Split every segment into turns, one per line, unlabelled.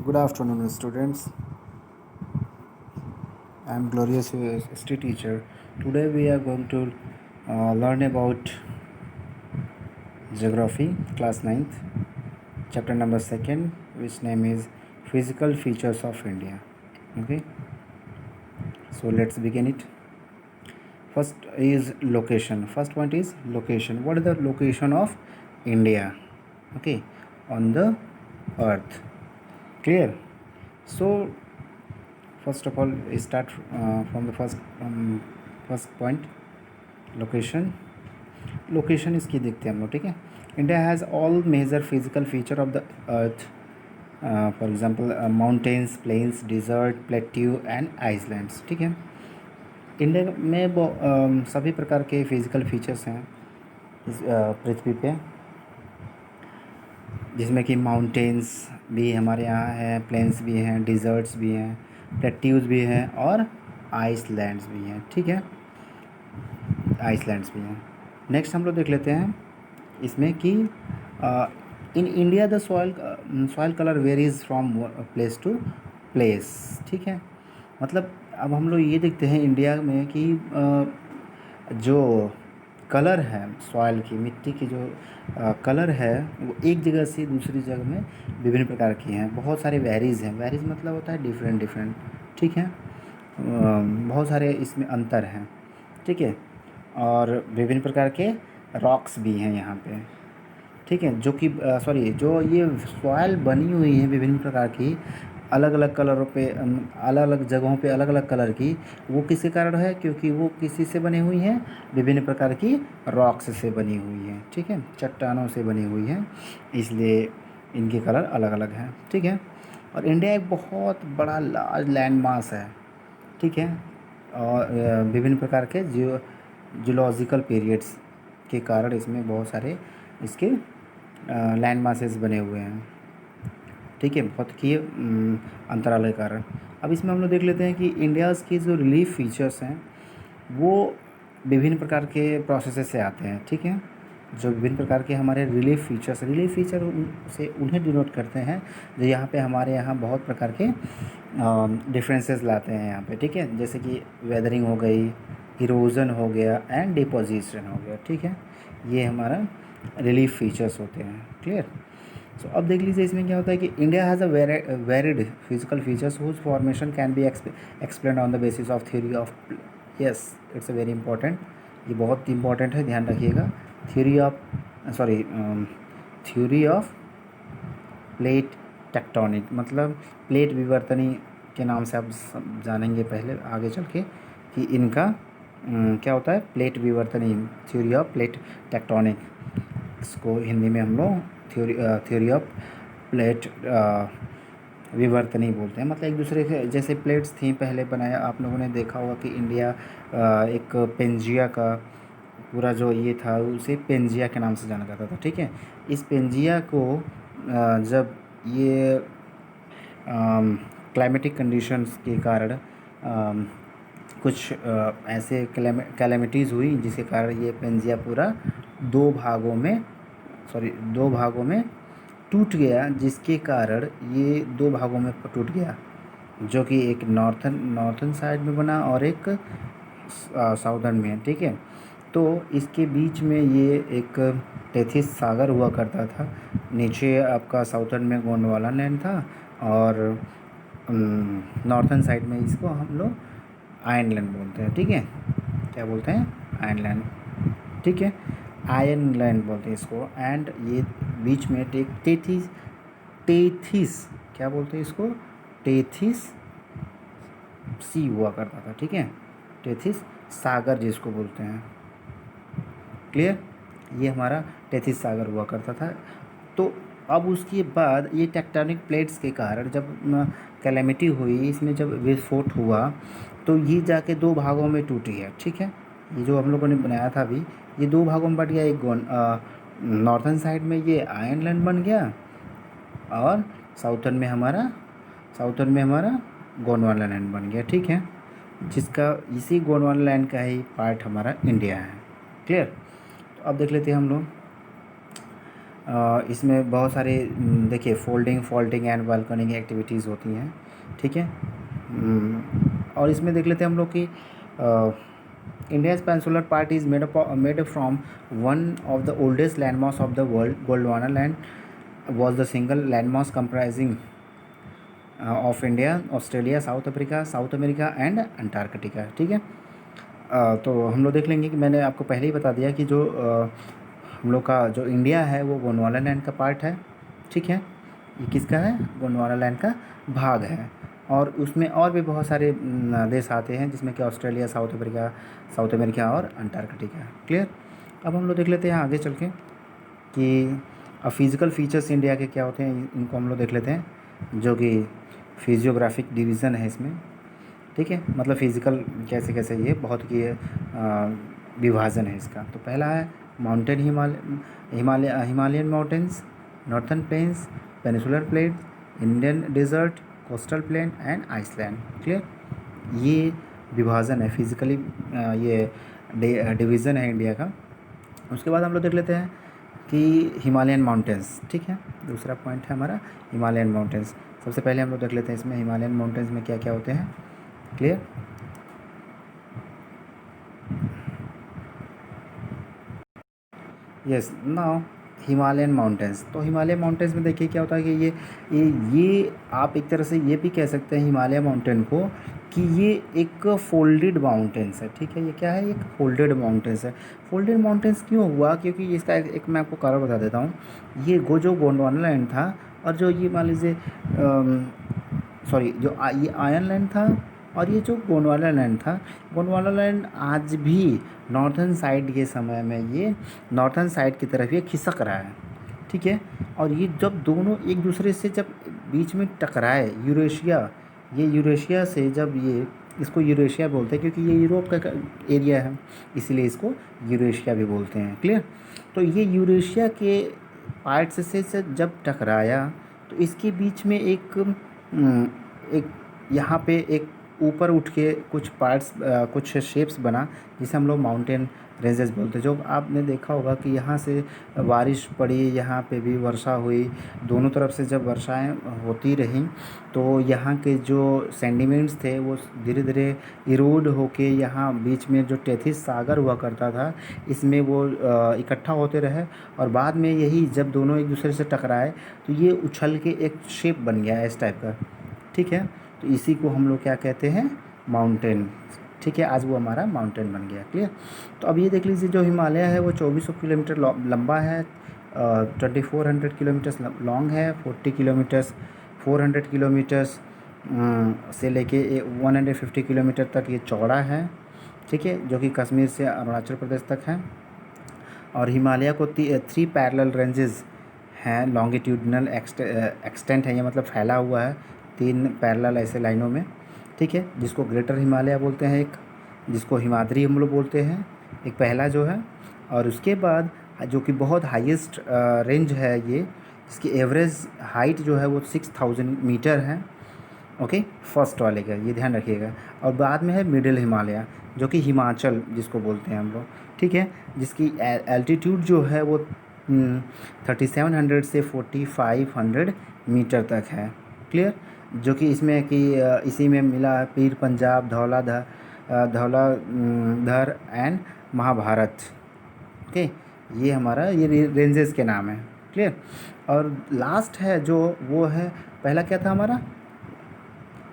Good afternoon, students. I am Glorious history teacher. Today we are going to learn about geography, class 9th, chapter number 2nd, which name is Physical Features of India. Okay, so let's begin it. First is location. First point is location. What is the location of India? Okay, on the earth. Clear? So first of all, we start from the first point, location. Location इसकी देखते हैं हम लोग, ठीक है. India has all major physical feature of the earth, for example mountains, plains, desert, plateau and islands. ठीक है. India में सभी प्रकार के फिजिकल फीचर्स हैं इस पृथ्वी पे, जिसमें कि माउंटेन्स भी हमारे यहाँ हैं, प्लेन्स भी हैं, डिज़र्ट्स भी हैं, प्लेट्यूज़ भी हैं और आइसलैंड्स भी हैं. ठीक है, आइसलैंड्स भी हैं. नेक्स्ट हम लोग देख लेते हैं इसमें कि in India the soil colour varies from place to place. ठीक है, मतलब अब हम लोग ये देखते हैं इंडिया में कि जो कलर है सॉइल की, मिट्टी की जो कलर है वो एक जगह से दूसरी जगह में विभिन्न प्रकार की हैं. बहुत सारे वेरीज हैं. वेरीज मतलब होता है डिफरेंट डिफरेंट. ठीक है, बहुत सारे इसमें अंतर हैं. ठीक है, और विभिन्न प्रकार के रॉक्स भी हैं यहाँ पे. ठीक है, जो कि जो ये सॉइल बनी हुई है विभिन्न प्रकार की, अलग अलग कलरों पे, अलग अलग जगहों पे अलग अलग कलर की, वो किसके कारण है? क्योंकि वो किसी से बनी हुई हैं, विभिन्न प्रकार की रॉक्स से बनी हुई है. ठीक है, चट्टानों से बनी हुई है, इसलिए इनके कलर अलग अलग हैं. ठीक है, और इंडिया एक बहुत बड़ा लार्ज लैंड मास है. ठीक है, और विभिन्न प्रकार के जियोलॉजिकल पीरियड्स के कारण इसमें बहुत सारे इसके लैंड मासेस बने हुए हैं. ठीक है, बहुत की अंतराल के कारण. अब इसमें हम लोग देख लेते हैं कि इंडियाज़ की जो रिलीफ फीचर्स हैं वो विभिन्न प्रकार के प्रोसेसेस से आते हैं. ठीक है, जो विभिन्न प्रकार के हमारे रिलीफ फीचर से उन्हें डिनोट करते हैं जो यहाँ पे हमारे यहाँ बहुत प्रकार के डिफरेंसेस लाते हैं यहाँ पे. ठीक है, जैसे कि वेदरिंग हो गई, इरोजन हो गया एंड डिपोजिशन हो गया. ठीक है, ये हमारा रिलीफ फीचर्स होते हैं. क्लियर? सो अब देख लीजिए इसमें क्या होता है कि India has a varied physical features whose formation can be explain on the basis of theory of. Yes, it's a very important. ये बहुत इंपॉर्टेंट है, ध्यान रखिएगा. थ्योरी ऑफ प्लेट टेक्टोनिक, मतलब प्लेट विवर्तनी के नाम से आप जानेंगे पहले आगे चल के कि इनका क्या होता है. प्लेट विवर्तनी, थ्योरी ऑफ प्लेट टेक्टोनिक, इसको हिंदी में हम लोग थ्योरी ऑफ प्लेट विवर्तनी बोलते हैं. मतलब एक दूसरे के जैसे प्लेट्स थी पहले बनाया, आप लोगों ने देखा होगा कि इंडिया एक पेंजिया का पूरा जो ये था उसे पेंजिया के नाम से जाना जाता था. ठीक है, इस पेंजिया को जब ये क्लाइमेटिक कंडीशंस के कारण कुछ ऐसे कैलेमिटीज़ हुई जिसके कारण ये पेंजिया पूरा दो भागों में टूट गया, जिसके कारण ये दो भागों में टूट गया, जो कि एक नॉर्थन साइड में बना और एक साउदर्न में. ठीक है, तो इसके बीच में ये एक टेथिस सागर हुआ करता था. नीचे आपका साउदर्न में गोंडवाना लैंड था और नॉर्थन साइड में इसको हम लोग आयन लैंड बोलते हैं. ठीक है, क्या बोलते हैं? Ion land. ठीक है, आयन लैंड बोलते हैं इसको. एंड ये बीच में टेथिस क्या बोलते हैं इसको? टेथिस सी हुआ करता था. ठीक है, टेथिस सागर जिसको बोलते हैं. क्लियर? ये हमारा टेथिस सागर हुआ करता था. तो अब उसके बाद ये टेक्टोनिक प्लेट्स के कारण जब कैलेमिटी हुई, इसमें जब विस्फोट हुआ तो ये जाके दो भागों में टूटी है. ठीक है, ये जो हम लोगों ने बनाया था अभी, ये दो भागों में बट गया. एक नॉर्थन साइड में ये आयन लैंड बन गया और साउथर्न में हमारा गोंडवाना लैंड बन गया. ठीक है, जिसका इसी गोंडवाना लैंड का ही पार्ट हमारा इंडिया है. क्लियर? तो अब देख लेते हैं हम लोग इसमें बहुत सारे देखिए folding, faulting and volcanic activities होती हैं, ठीक है। और इसमें देख लेते हैं हम लोग कि India's peninsular part is made from one of the oldest landmass of the world. Gondwana land was the single landmass comprising of India, Australia, south America and Antarctica, ठीक है। तो हम लोग देख लेंगे कि मैंने आपको पहले ही बता दिया कि जो हम लोग का जो इंडिया है वो गोंडवाना लैंड का पार्ट है, ठीक है। ये किसका है? गोंडवाना लैंड का भाग है। और उसमें और भी बहुत सारे देश आते हैं, जिसमें कि ऑस्ट्रेलिया, साउथ अमेरिका और अंटार्कटिका। क्लियर? अब हम लोग देख लेते हैं आगे चल के कि फिज़िकल फीचर्स इंडिया के क्या होते हैं, इनको हम लोग देख लेते हैं, जो कि फिजियोग्राफिक डिवीज़न है इसमें, ठीक है। मतलब फिज़िकल कैसे कैसे ये बहुत की विभाजन है इसका। तो पहला है mountain, Himalayan mountains, northern plains, peninsular plains, Indian desert, coastal plain and island. Clear? ये विभाजन है फिज़िकली, ये डिवीज़न है इंडिया का। उसके बाद हम लोग देख लेते हैं कि हिमालयन माउंटेन्स, ठीक है। दूसरा पॉइंट है हमारा हिमालयन माउंटेन्स। सबसे पहले हम लोग देख लेते हैं इसमें हिमालयन माउंटेन्स में क्या क्या होते हैं। Clear? Yes, now Himalayan mountains. तो हिमालयन माउंटेन्स में देखिए क्या होता है कि ये आप एक तरह से ये भी कह सकते हैं हिमालय माउंटेन को कि ये एक फोल्डेड माउंटेन्स है, ठीक है। ये क्या है? एक फोल्डेड माउंटेन्स है। फोल्डेड माउंटेन्स क्यों हुआ? क्योंकि इसका एक मैं आपको कारण बता देता हूँ। ये जो गोंडवाना लैंड था और जो ये मान लीजिए सॉरी ये आयरन लैंड था, और ये जो गोंडवाना लैंड था, गोंडवाना लैंड आज भी नॉर्थर्न साइड के समय में ये नॉर्थर्न साइड की तरफ ये खिसक रहा है, ठीक है। और ये जब दोनों एक दूसरे से जब बीच में टकराए, यूरेशिया से जब ये, इसको यूरेशिया बोलते हैं क्योंकि ये यूरोप का एरिया है, इसीलिए इसको यूरेशिया भी बोलते हैं। क्लियर? तो ये यूरेशिया के पार्ट्स से जब टकराया तो इसके बीच में एक यहाँ पे एक ऊपर उठ के कुछ पार्ट्स, कुछ शेप्स बना, जिसे हम लोग माउंटेन रेंजेस बोलते हैं। जो आपने देखा होगा कि यहाँ से बारिश पड़ी, यहाँ पे भी वर्षा हुई, दोनों तरफ से जब वर्षाएं होती रहीं तो यहाँ के जो सेंडिमेंट्स थे वो धीरे धीरे इरोड होके यहाँ बीच में जो टेथिस सागर हुआ करता था, इसमें वो इकट्ठा होते रहे, और बाद में यही जब दोनों एक दूसरे से टकराए तो ये उछल के एक शेप बन गया इस टाइप का, ठीक है। तो इसी को हम लोग क्या कहते हैं? माउंटेन, ठीक है। आज वो हमारा माउंटेन बन गया। क्लियर? तो अब ये देख लीजिए, जो हिमालय है वो 2400 किलोमीटर लंबा है, 2400 किलोमीटर्स लॉन्ग है, 40 किलोमीटर्स 400 किलोमीटर्स से लेके 150 किलोमीटर तक ये चौड़ा है, ठीक है, जो कि कश्मीर से अरुणाचल प्रदेश तक है। और हिमालय को 3 पैरेलल रेंजेस हैं, लॉन्गिट्यूडनल एक्सटेंट है, ये मतलब फैला हुआ है 3 पैरेलल ऐसे लाइनों में, ठीक है, जिसको ग्रेटर हिमालय बोलते हैं, एक जिसको हिमाद्री हम लोग बोलते हैं, एक पहला जो है। और उसके बाद जो कि बहुत हाईएस्ट रेंज है ये, जिसकी एवरेज हाइट जो है वो 6000 मीटर है, ओके, फर्स्ट वाले का ये ध्यान रखिएगा। और बाद में है मिडिल हिमालय, जो कि हिमाचल जिसको बोलते हैं हम लोग, ठीक है, जिसकी एल्टीट्यूड जो है वो 3700 से 4500 मीटर तक है। क्लियर? जो कि इसमें कि इसी में मिला है पीर पंजाब, धौलाधर एंड महाभारत, ओके। ये हमारा ये रेंजेस के नाम है। क्लियर? और लास्ट है जो वो है, पहला क्या था हमारा?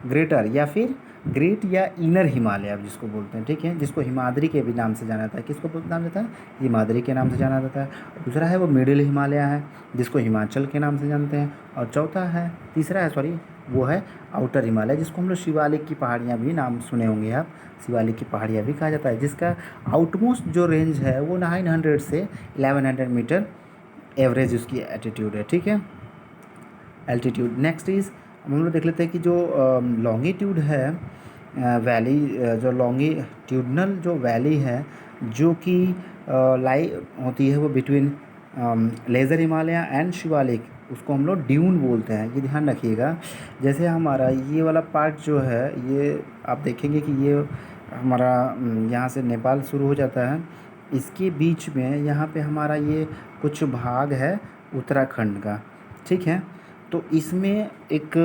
ग्रेटर या फिर ग्रेट या इनर हिमालय आप जिसको बोलते हैं, ठीक है, जिसको हिमाद्री के भी नाम से जाना जाता है। किसको नाम जाता है? हिमाद्री के नाम से जाना जाता है। दूसरा है वो मिडिल हिमालय है, जिसको हिमाचल के नाम से जानते हैं। और चौथा है, तीसरा है सॉरी, वो है आउटर हिमालय, जिसको हम लोग शिवालिक की पहाड़ियाँ भी नाम सुने होंगे आप, शिवालिक की पहाड़ियाँ भी कहा जाता है, जिसका आउटमोस्ट जो रेंज है वो 900 से 1100 मीटर एवरेज उसकी एल्टीट्यूड है, ठीक है, एल्टीट्यूड। नेक्स्ट इज़ हम लोग देख लेते हैं कि जो लॉन्गिट्यूड है वैली, जो लॉन्गिट्यूडनल जो वैली है, जो कि लाई होती है वो between laser Himalaya and Shivalik, उसको हम लोग ड्यून बोलते हैं। ये ध्यान रखिएगा। जैसे हमारा ये वाला पार्ट जो है, ये आप देखेंगे कि ये हमारा यहाँ से नेपाल शुरू हो जाता है, इसके बीच में यहाँ पे हमारा ये कुछ भाग है उत्तराखंड का, ठीक है। तो इसमें एक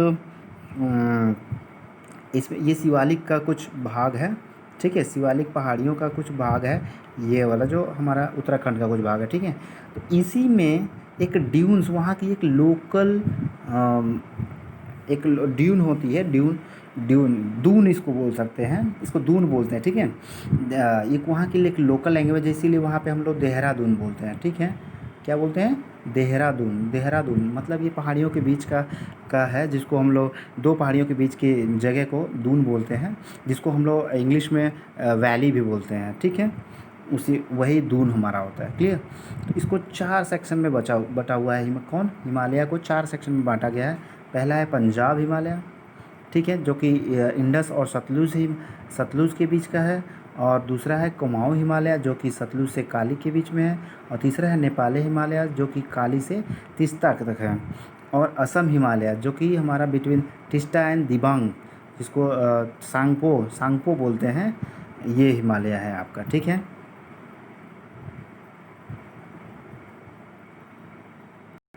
इसमें ये शिवालिक का कुछ भाग है, ठीक है, शिवालिक पहाड़ियों का कुछ भाग है, ये वाला जो हमारा उत्तराखंड का कुछ भाग है, ठीक है। तो इसी में एक ड्यून्स, वहाँ की एक लोकल एक ड्यून होती है, ड्यून ड्यून दून इसको बोल सकते हैं, इसको दून बोलते हैं, ठीक है। एक वहाँ की एक लोकल लैंग्वेज है, इसीलिए वहाँ पे हम लोग देहरादून बोलते हैं, ठीक है। क्या बोलते हैं? देहरादून। देहरादून मतलब ये पहाड़ियों के बीच का है, जिसको हम लोग दो पहाड़ियों के बीच की जगह को दून बोलते हैं, जिसको हम लोग इंग्लिश में वैली भी बोलते हैं, ठीक है। उसी वही दून हमारा होता है, क्लियर। तो इसको 4 सेक्शन में बटा हुआ है। हिमालय को 4 सेक्शन में बांटा गया है। पहला है पंजाब हिमालय, ठीक है, जो कि इंडस और सतलुज के बीच का है। और दूसरा है कुमाऊँ हिमालय, जो कि सतलुज से काली के बीच में है। और तीसरा है नेपाली हिमालय, जो कि काली से तीस्ता तक है। और असम हिमालय, जो कि हमारा बिटवीन टिस्टा एंड दिबांग, जिसको सांगपो बोलते हैं, ये हिमालय है आपका, ठीक है।